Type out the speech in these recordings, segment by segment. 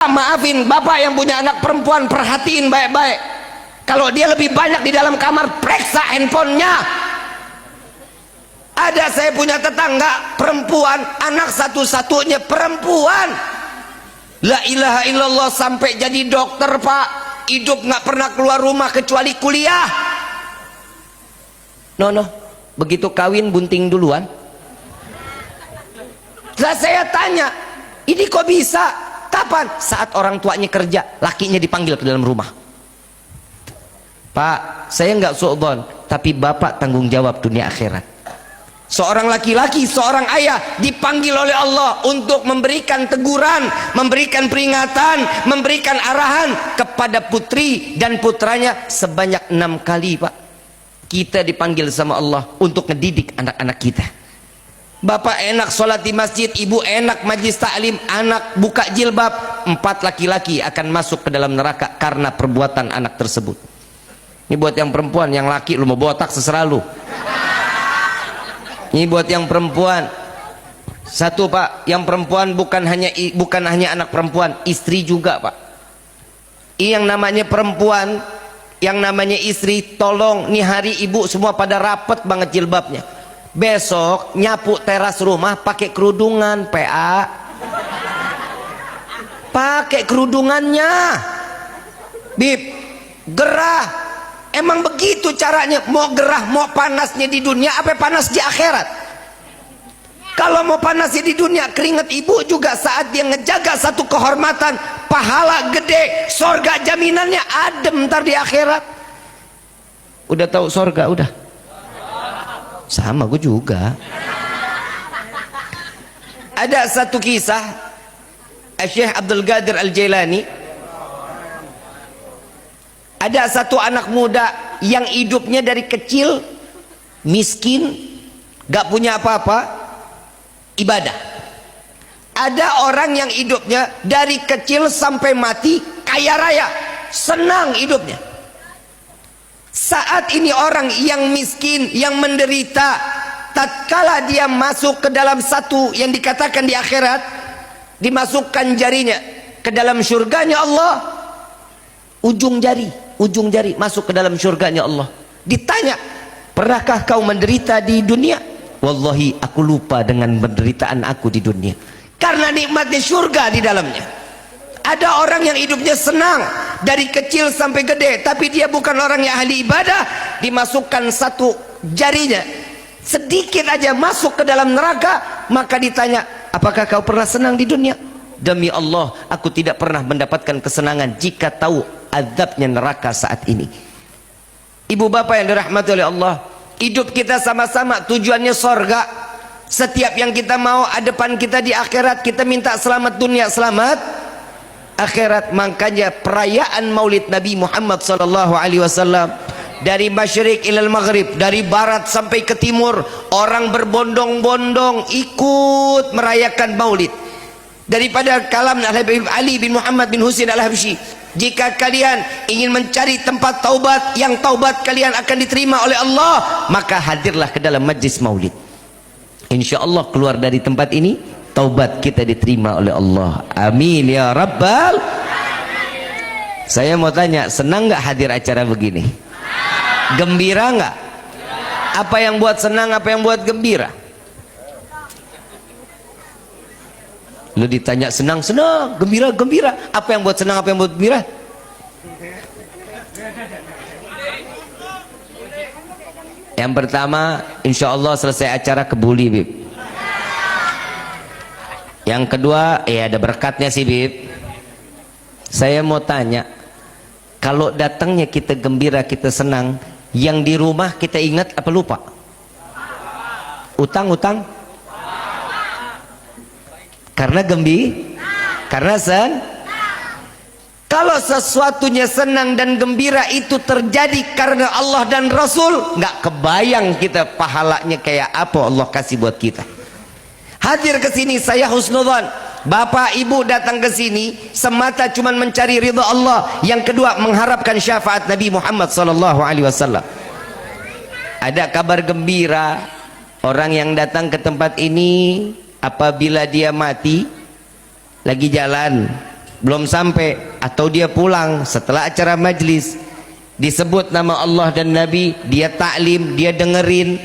Maafin bapak yang punya anak perempuan, perhatiin baik-baik. Kalau dia lebih banyak di dalam kamar, periksa handphonenya. Ada saya punya tetangga perempuan, anak satu-satunya perempuan. La ilaha illallah, sampai jadi dokter pak, hidup nggak pernah keluar rumah kecuali kuliah. No, begitu kawin bunting duluan. Lah saya tanya, ini kok bisa? Kapan? Saat orang tuanya kerja, lakinya dipanggil ke dalam rumah. Pak, saya nggak suudzon, tapi bapak tanggung jawab dunia akhirat. Seorang laki-laki, seorang ayah dipanggil oleh Allah untuk memberikan teguran, memberikan peringatan, memberikan arahan kepada putri dan putranya sebanyak 6 kali pak. Kita dipanggil sama Allah untuk ngedidik anak-anak kita. Bapak enak sholat di masjid, ibu enak majlis taklim, anak buka jilbab, 4 laki-laki akan masuk ke dalam neraka karena perbuatan anak tersebut. Ini buat yang perempuan, yang laki lu mau botak seserah lu. Ini buat yang perempuan. Satu pak, yang perempuan bukan hanya anak perempuan, istri juga pak. Ini yang namanya perempuan, yang namanya istri, tolong nih hari ibu semua pada rapet banget jilbabnya. Besok nyapu teras rumah pakai kerudungan PA. Pakai kerudungannya. Bib, gerah. Emang begitu caranya. Mau gerah, mau panasnya di dunia apa panas di akhirat? Kalau mau panasnya di dunia, keringat ibu juga saat dia ngejaga satu kehormatan, pahala gede, sorga jaminannya adem ntar di akhirat. Udah tahu sorga udah? Sama gue juga. Ada satu kisah Syekh Abdul Qadir Al-Jailani. Ada satu anak muda yang hidupnya dari kecil miskin, gak punya apa-apa, ibadah. Ada orang yang hidupnya dari kecil sampai mati kaya raya, senang hidupnya. Saat ini orang yang miskin, yang menderita, tatkala dia masuk ke dalam satu yang dikatakan di akhirat, dimasukkan jarinya ke dalam surganya Allah, ujung jari masuk ke dalam surganya Allah. Ditanya, pernahkah kau menderita di dunia? Wallahi aku lupa dengan penderitaan aku di dunia, karena nikmatnya surga di dalamnya. Ada orang yang hidupnya senang dari kecil sampai gede, tapi dia bukan orang yang ahli ibadah, dimasukkan satu jarinya sedikit aja masuk ke dalam neraka, maka ditanya, apakah kau pernah senang di dunia? Demi Allah, aku tidak pernah mendapatkan kesenangan jika tahu azabnya neraka saat ini. Ibu bapak yang dirahmati oleh Allah, hidup kita sama-sama tujuannya sorga. Setiap yang kita mau hadapan kita di akhirat, kita minta selamat dunia, selamat akhirat. Makanya perayaan Maulid Nabi Muhammad SAW, dari masyrik ilal maghrib, dari barat sampai ke timur, orang berbondong-bondong ikut merayakan Maulid. Daripada kalam Ali bin Muhammad bin Husain Al-Habsyi, jika kalian ingin mencari tempat taubat, yang taubat kalian akan diterima oleh Allah, maka hadirlah ke dalam majlis Maulid. Insya Allah keluar dari tempat ini, taubat kita diterima oleh Allah. Amin ya Rabbal. Saya mau tanya, senang nggak hadir acara begini? Gembira nggak? Apa yang buat senang, apa yang buat gembira? Lu ditanya senang, senang, gembira, gembira. Apa yang buat senang, apa yang buat gembira? Yang pertama, insya Allah selesai acara kebuli, Bib. Yang kedua, ya ada berkatnya sih, Bib. Saya mau tanya, kalau datangnya kita gembira, kita senang, yang di rumah kita ingat apa lupa? Utang-utang? Karena karena kalau sesuatunya senang dan gembira itu terjadi karena Allah dan Rasul, nggak kebayang kita pahalanya kayak apa Allah kasih buat kita. Hadir ke sini saya husnudzon. Bapak ibu datang ke sini semata cuma mencari ridha Allah. Yang kedua, mengharapkan syafaat Nabi Muhammad SAW. Ada kabar gembira, orang yang datang ke tempat ini apabila dia mati lagi jalan belum sampai, atau dia pulang setelah acara majlis, disebut nama Allah dan Nabi, dia taklim, dia dengerin,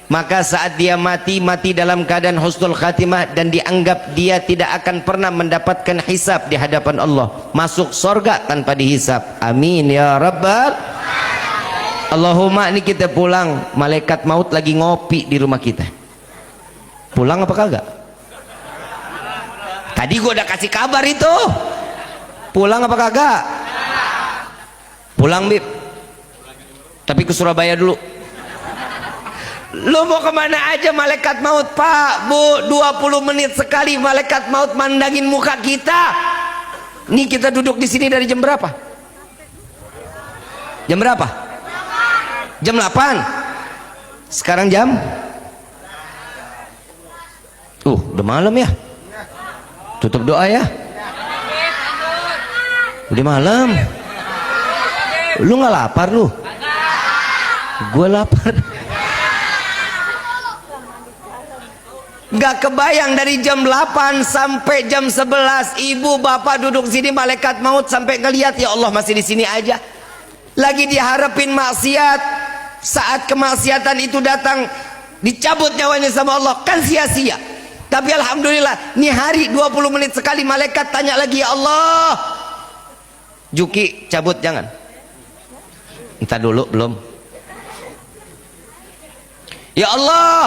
maka saat dia mati, mati dalam keadaan husnul khatimah, dan dianggap dia tidak akan pernah mendapatkan hisab di hadapan Allah, masuk sorga tanpa dihisab. Amin ya rabbal. Allahumma. Ini kita pulang, malaikat maut lagi ngopi di rumah kita. Pulang apa kagak? Tadi gua udah kasih kabar itu. Pulang apa kagak? Pulang, Bib. Tapi ke Surabaya dulu. Lu mau kemana aja malaikat maut, Pak, Bu? 20 menit sekali malaikat maut mandangin muka kita. Nih kita duduk di sini dari jam berapa? Jam berapa? Jam 8. Sekarang jam? Udah malam ya. Tutup doa ya. Udah malam. Lu nggak lapar lu? Gue lapar. Gak kebayang dari jam 8 sampai jam 11 ibu bapak duduk sini, malaikat maut sampai ngelihat, ya Allah masih di sini aja. Lagi diharapin maksiat, saat kemaksiatan itu datang dicabut nyawanya sama Allah, kan sia-sia. Tapi alhamdulillah nih hari 20 menit sekali malaikat tanya lagi, ya Allah, Juki cabut jangan. Entah dulu belum. Ya Allah,